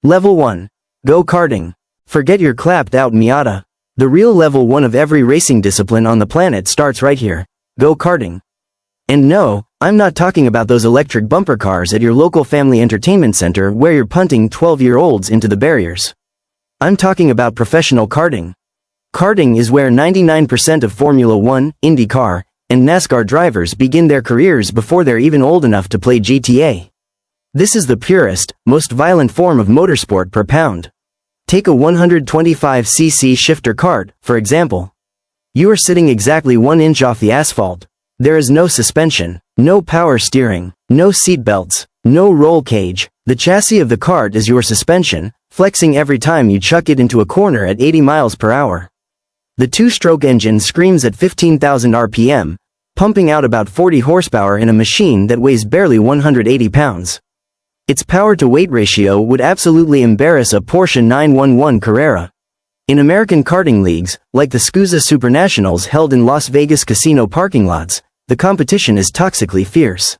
Level 1. Go-karting. Forget your clapped-out Miata. The real level 1 of every racing discipline on the planet starts right here. Go-karting. And no, I'm not talking about those electric bumper cars at your local family entertainment center where you're punting 12-year-olds into the barriers. I'm talking about professional karting. Karting is where 99% of Formula 1, IndyCar, and NASCAR drivers begin their careers before they're even old enough to play GTA. This is the purest, most violent form of motorsport per pound. Take a 125cc shifter kart, for example. You are sitting exactly 1 inch off the asphalt. There is no suspension, no power steering, no seat belts, no roll cage. The chassis of the kart is your suspension, flexing every time you chuck it into a corner at 80 miles per hour. The 2-stroke engine screams at 15,000 RPM, pumping out about 40 horsepower in a machine that weighs barely 180 pounds. Its power-to-weight ratio would absolutely embarrass a Porsche 911 Carrera. In American karting leagues, like the SCUSA Supernationals held in Las Vegas casino parking lots, the competition is toxically fierce.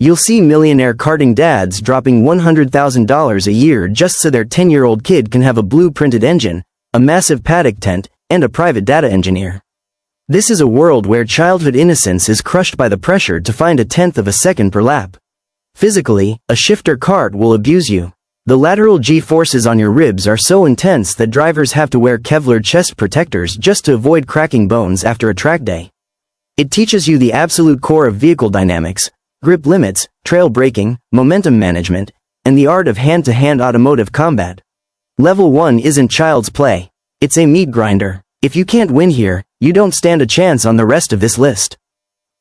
You'll see millionaire karting dads dropping $100,000 a year just so their 10-year-old kid can have a blue-printed engine, a massive paddock tent, and a private data engineer. This is a world where childhood innocence is crushed by the pressure to find a tenth of a second per lap. Physically, a shifter kart will abuse you. The lateral G-forces on your ribs are so intense that drivers have to wear Kevlar chest protectors just to avoid cracking bones after a track day. It teaches you the absolute core of vehicle dynamics, grip limits, trail braking, momentum management, and the art of hand-to-hand automotive combat. Level 1 isn't child's play. It's a meat grinder. If you can't win here, you don't stand a chance on the rest of this list.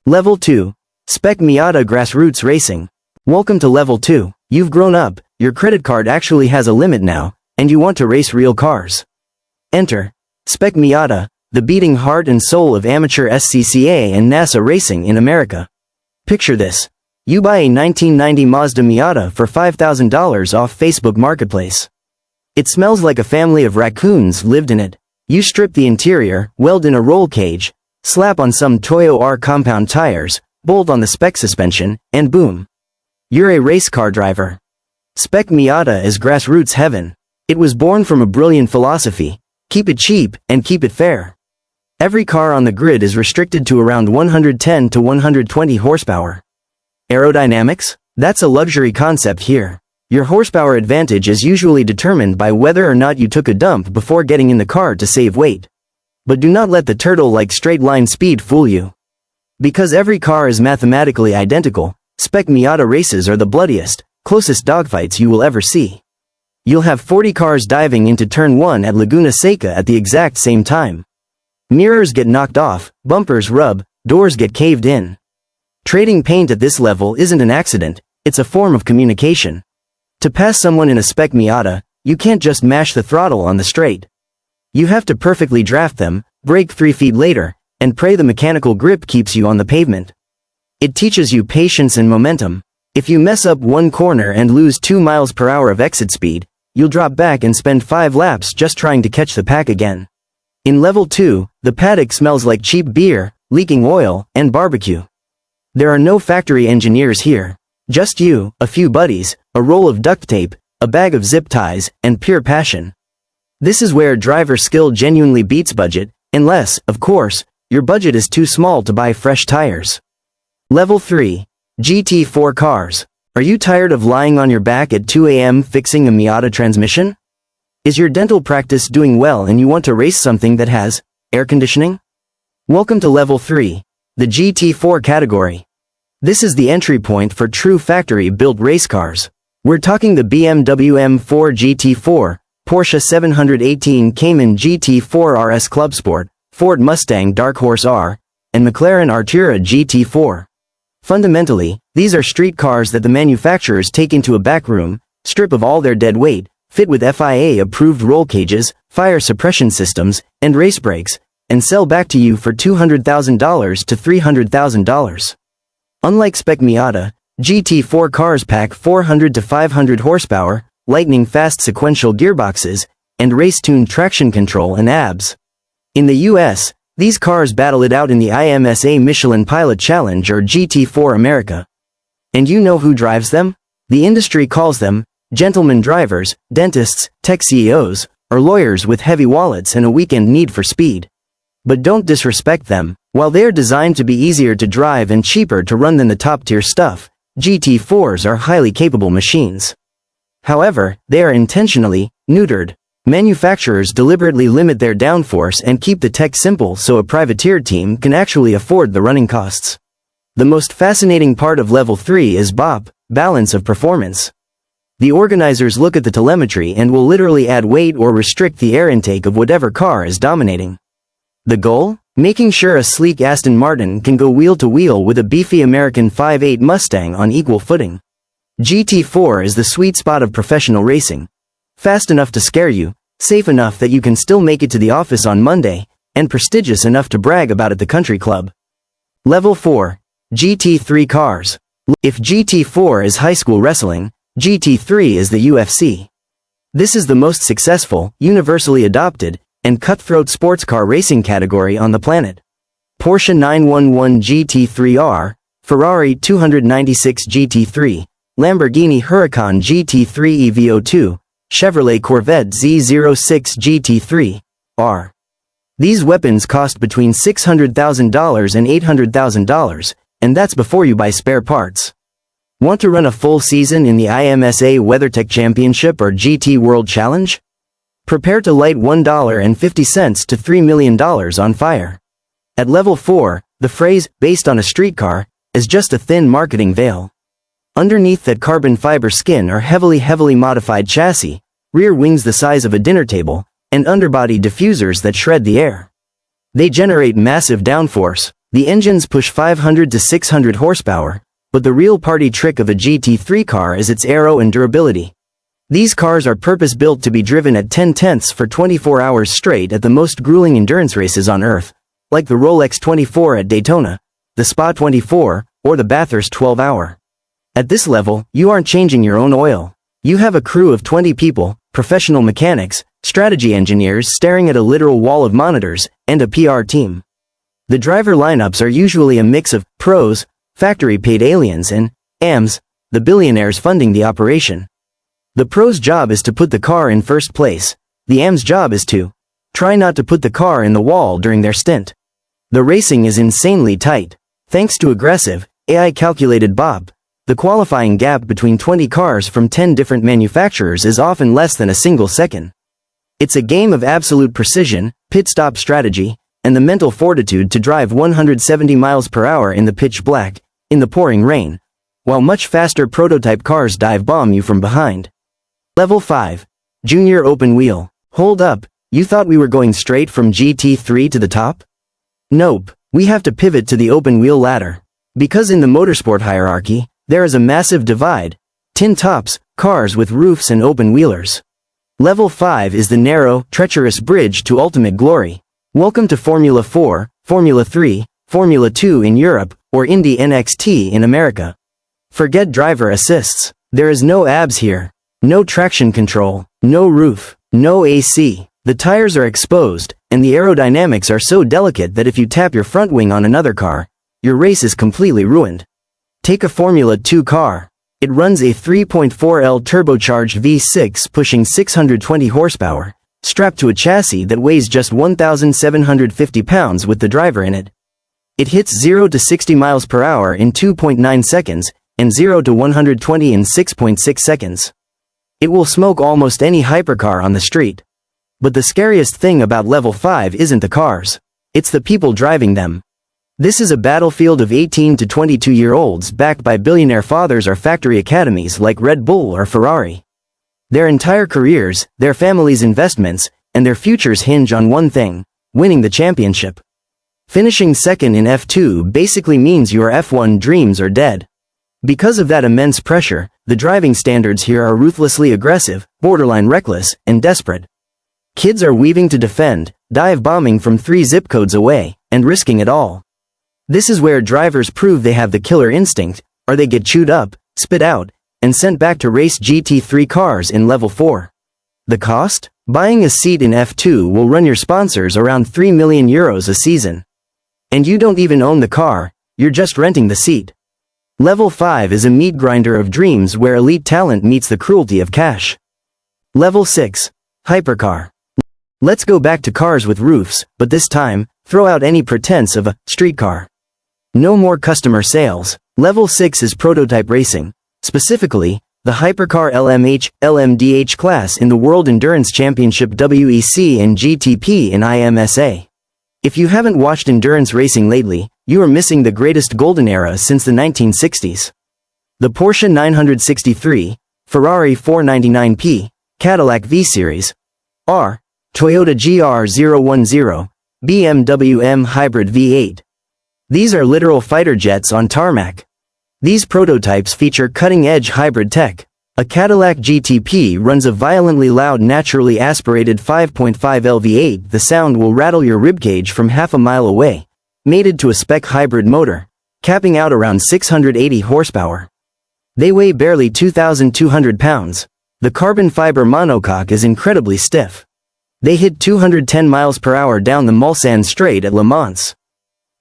Level 2. Spec Miata Grassroots Racing. Welcome to Level 2. You've grown up, your credit card actually has a limit now, and you want to race real cars. Enter Spec Miata, the beating heart and soul of amateur SCCA and NASA racing in America. Picture this. You buy a 1990 Mazda Miata for $5,000 off Facebook Marketplace. It smells like a family of raccoons lived in it. You strip the interior, weld in a roll cage, slap on some Toyo R compound tires, bolt on the spec suspension, and boom. You're a race car driver. Spec Miata is grassroots heaven. It was born from a brilliant philosophy: keep it cheap and keep it fair. Every car on the grid is restricted to around 110 to 120 horsepower. Aerodynamics? That's a luxury concept here. Your horsepower advantage is usually determined by whether or not you took a dump before getting in the car to save weight. But do not let the turtle-like straight-line speed fool you. Because every car is mathematically identical, Spec Miata races are the bloodiest, closest dogfights you will ever see. You'll have 40 cars diving into Turn 1 at Laguna Seca at the exact same time. Mirrors get knocked off, bumpers rub, doors get caved in. Trading paint at this level isn't an accident, it's a form of communication. To pass someone in a Spec Miata, you can't just mash the throttle on the straight. You have to perfectly draft them, brake 3 feet later, and pray the mechanical grip keeps you on the pavement. It teaches you patience and momentum. If you mess up one corner and lose 2 miles per hour of exit speed, you'll drop back and spend 5 laps just trying to catch the pack again. In Level 2, the paddock smells like cheap beer, leaking oil, and barbecue. There are no factory engineers here. Just you, a few buddies, a roll of duct tape, a bag of zip ties, and pure passion. This is where driver skill genuinely beats budget, unless, of course, your budget is too small to buy fresh tires. Level 3. GT4 cars. Are you tired of lying on your back at 2 a.m. fixing a Miata transmission? Is your dental practice doing well and you want to race something that has air conditioning? Welcome to Level 3, the GT4 category. This is the entry point for true factory-built race cars. We're talking the BMW M4 GT4, Porsche 718 Cayman GT4 RS Club Sport, Ford Mustang Dark Horse R, and McLaren Artura GT4. Fundamentally, these are street cars that the manufacturers take into a back room, strip of all their dead weight, fit with FIA-approved roll cages, fire suppression systems, and race brakes, and sell back to you for $200,000 to $300,000. Unlike Spec Miata, GT4 cars pack 400 to 500 horsepower, lightning-fast sequential gearboxes, and race-tuned traction control and ABS. In the US, these cars battle it out in the IMSA Michelin Pilot Challenge or GT4 America. And you know who drives them? The industry calls them gentlemen drivers, dentists, tech CEOs, or lawyers with heavy wallets and a weekend need for speed. But don't disrespect them. While they are designed to be easier to drive and cheaper to run than the top-tier stuff, GT4s are highly capable machines. However, they are intentionally neutered. Manufacturers deliberately limit their downforce and keep the tech simple so a privateer team can actually afford the running costs. The most fascinating part of Level 3 is BOP, balance of performance. The organizers look at the telemetry and will literally add weight or restrict the air intake of whatever car is dominating. The goal? Making sure a sleek Aston Martin can go wheel to wheel with a beefy American 5.8 Mustang on equal footing. GT4 is the sweet spot of professional racing. Fast enough to scare you, safe enough that you can still make it to the office on Monday, and prestigious enough to brag about at the country club. Level 4. GT3 cars. If GT4 is high school wrestling, GT3 is the UFC. This is the most successful, universally adopted, and cutthroat sports car racing category on the planet. Porsche 911 GT3R, Ferrari 296 GT3, Lamborghini Huracan GT3 EVO2, Chevrolet Corvette Z06 GT3, R. These weapons cost between $600,000 and $800,000, and that's before you buy spare parts. Want to run a full season in the IMSA WeatherTech Championship or GT World Challenge? Prepare to light $1.50 to $3 million on fire. At Level 4, the phrase, based on a streetcar, is just a thin marketing veil. Underneath that carbon fiber skin are heavily modified chassis, rear wings the size of a dinner table, and underbody diffusers that shred the air. They generate massive downforce. The engines push 500 to 600 horsepower, but the real party trick of a GT3 car is its aero and durability. These cars are purpose-built to be driven at 10/10 for 24 hours straight at the most grueling endurance races on Earth, like the Rolex 24 at Daytona, the Spa 24, or the Bathurst 12-hour. At this level, you aren't changing your own oil. You have a crew of 20 people, professional mechanics, strategy engineers staring at a literal wall of monitors, and a PR team. The driver lineups are usually a mix of pros, factory-paid aliens, and AMs, the billionaires funding the operation. The pros' job is to put the car in first place. The AM's job is to try not to put the car in the wall during their stint. The racing is insanely tight. Thanks to aggressive, AI-calculated BOP, the qualifying gap between 20 cars from 10 different manufacturers is often less than a single second. It's a game of absolute precision, pit stop strategy, and the mental fortitude to drive 170 miles per hour in the pitch black, in the pouring rain, while much faster prototype cars dive bomb you from behind. Level 5. Junior Open Wheel. Hold up, you thought we were going straight from GT3 to the top? Nope, we have to pivot to the open wheel ladder. Because in the motorsport hierarchy, there is a massive divide. Tin tops, cars with roofs and open wheelers. Level 5 is the narrow, treacherous bridge to ultimate glory. Welcome to Formula 4, Formula 3, Formula 2 in Europe, or Indy NXT in America. Forget driver assists. There is no abs here. No traction control, no roof, no AC. The tires are exposed, and the aerodynamics are so delicate that if you tap your front wing on another car, your race is completely ruined. Take a Formula 2 car. It runs a 3.4L turbocharged V6 pushing 620 horsepower, strapped to a chassis that weighs just 1,750 pounds with the driver in it. It hits 0 to 60 miles per hour in 2.9 seconds, and 0 to 120 in 6.6 seconds. It will smoke almost any hypercar on the street. But the scariest thing about Level 5 isn't the cars. It's the people driving them. This is a battlefield of 18 to 22-year-olds backed by billionaire fathers or factory academies like Red Bull or Ferrari. Their entire careers, their families' investments, and their futures hinge on one thing: winning the championship. Finishing second in F2 basically means your F1 dreams are dead. Because of that immense pressure, the driving standards here are ruthlessly aggressive, borderline reckless, and desperate. Kids are weaving to defend, dive bombing from 3 zip codes away, and risking it all. This is where drivers prove they have the killer instinct, or they get chewed up, spit out, and sent back to race GT3 cars in Level 4. The cost? Buying a seat in F2 will run your sponsors around €3 million a season. And you don't even own the car, you're just renting the seat. Level 5 is a meat grinder of dreams where elite talent meets the cruelty of cash. Level 6. Hypercar. Let's go back to cars with roofs, but this time, throw out any pretense of a streetcar. No more customer sales. Level 6 is prototype racing. Specifically, the Hypercar LMDH class in the World Endurance Championship WEC and GTP in IMSA. If you haven't watched endurance racing lately, you are missing the greatest golden era since the 1960s. The Porsche 963, Ferrari 499P, Cadillac V-Series, R, Toyota GR010, BMW M Hybrid V8. These are literal fighter jets on tarmac. These prototypes feature cutting-edge hybrid tech. A Cadillac GTP runs a violently loud naturally aspirated 5.5L V8. The sound will rattle your ribcage from half a mile away. Mated to a spec hybrid motor, capping out around 680 horsepower. They weigh barely 2,200 pounds. The carbon fiber monocoque is incredibly stiff. They hit 210 miles per hour down the Mulsanne Straight at Le Mans.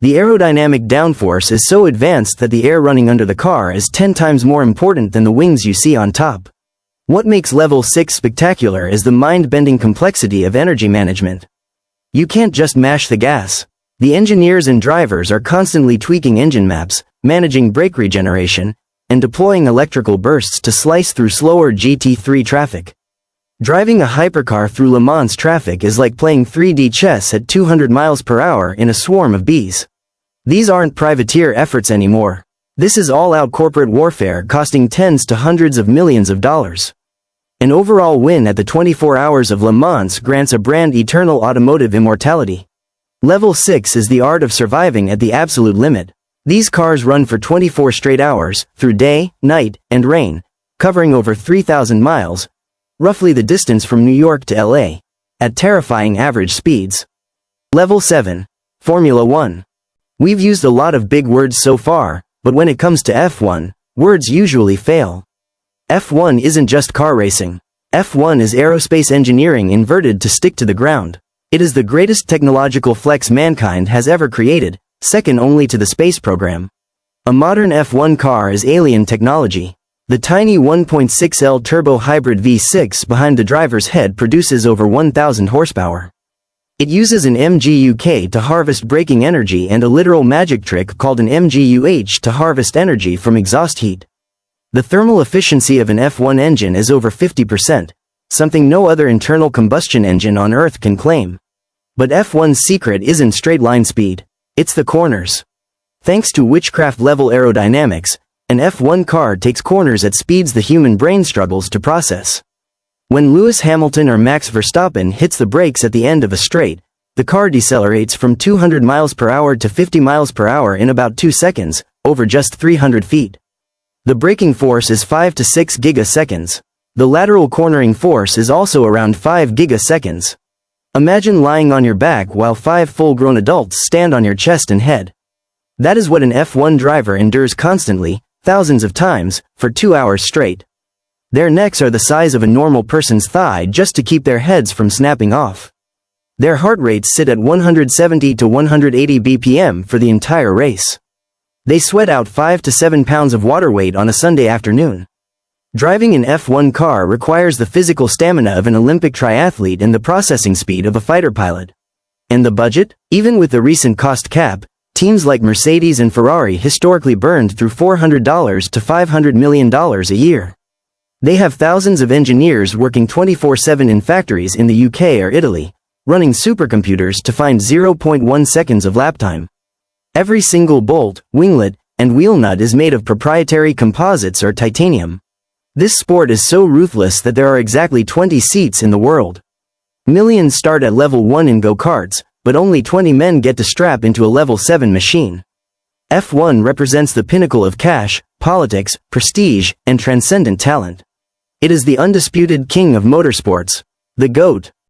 The aerodynamic downforce is so advanced that the air running under the car is 10 times more important than the wings you see on top. What makes Level 6 spectacular is the mind-bending complexity of energy management. You can't just mash the gas. The engineers and drivers are constantly tweaking engine maps, managing brake regeneration, and deploying electrical bursts to slice through slower GT3 traffic. Driving a hypercar through Le Mans traffic is like playing 3D chess at 200 miles per hour in a swarm of bees. These aren't privateer efforts anymore. This is all-out corporate warfare costing tens to hundreds of millions of dollars. An overall win at the 24 Hours of Le Mans grants a brand eternal automotive immortality. Level 6 is the art of surviving at the absolute limit. These cars run for 24 straight hours, through day, night, and rain, covering over 3,000 miles, roughly the distance from New York to LA, at terrifying average speeds. Level 7. Formula 1. We've used a lot of big words so far, but when it comes to F1, words usually fail. F1 isn't just car racing. F1 is aerospace engineering inverted to stick to the ground. It is the greatest technological flex mankind has ever created, second only to the space program. A modern F1 car is alien technology. The tiny 1.6L turbo hybrid V6 behind the driver's head produces over 1,000 horsepower. It uses an MGU-K to harvest braking energy and a literal magic trick called an MGU-H to harvest energy from exhaust heat. The thermal efficiency of an F1 engine is over 50%, something no other internal combustion engine on Earth can claim. But F1's secret isn't straight-line speed, it's the corners. Thanks to witchcraft-level aerodynamics, an F1 car takes corners at speeds the human brain struggles to process. When Lewis Hamilton or Max Verstappen hits the brakes at the end of a straight, the car decelerates from 200 miles per hour to 50 miles per hour in about 2 seconds, over just 300 feet. The braking force is 5 to 6 gigaseconds. The lateral cornering force is also around 5 gigaseconds. Imagine lying on your back while 5 full-grown adults stand on your chest and head. That is what an F1 driver endures constantly, thousands of times, for 2 hours straight. Their necks are the size of a normal person's thigh just to keep their heads from snapping off. Their heart rates sit at 170 to 180 BPM for the entire race. They sweat out 5 to 7 pounds of water weight on a Sunday afternoon. Driving an F1 car requires the physical stamina of an Olympic triathlete and the processing speed of a fighter pilot. And the budget? Even with the recent cost cap, teams like Mercedes and Ferrari historically burned through $400 to $500 million a year. They have thousands of engineers working 24/7 in factories in the UK or Italy, running supercomputers to find 0.1 seconds of lap time. Every single bolt, winglet, and wheel nut is made of proprietary composites or titanium. This sport is so ruthless that there are exactly 20 seats in the world. Millions start at level 1 in go-karts, but only 20 men get to strap into a level 7 machine. F1 represents the pinnacle of cash, politics, prestige, and transcendent talent. It is the undisputed king of motorsports, the GOAT.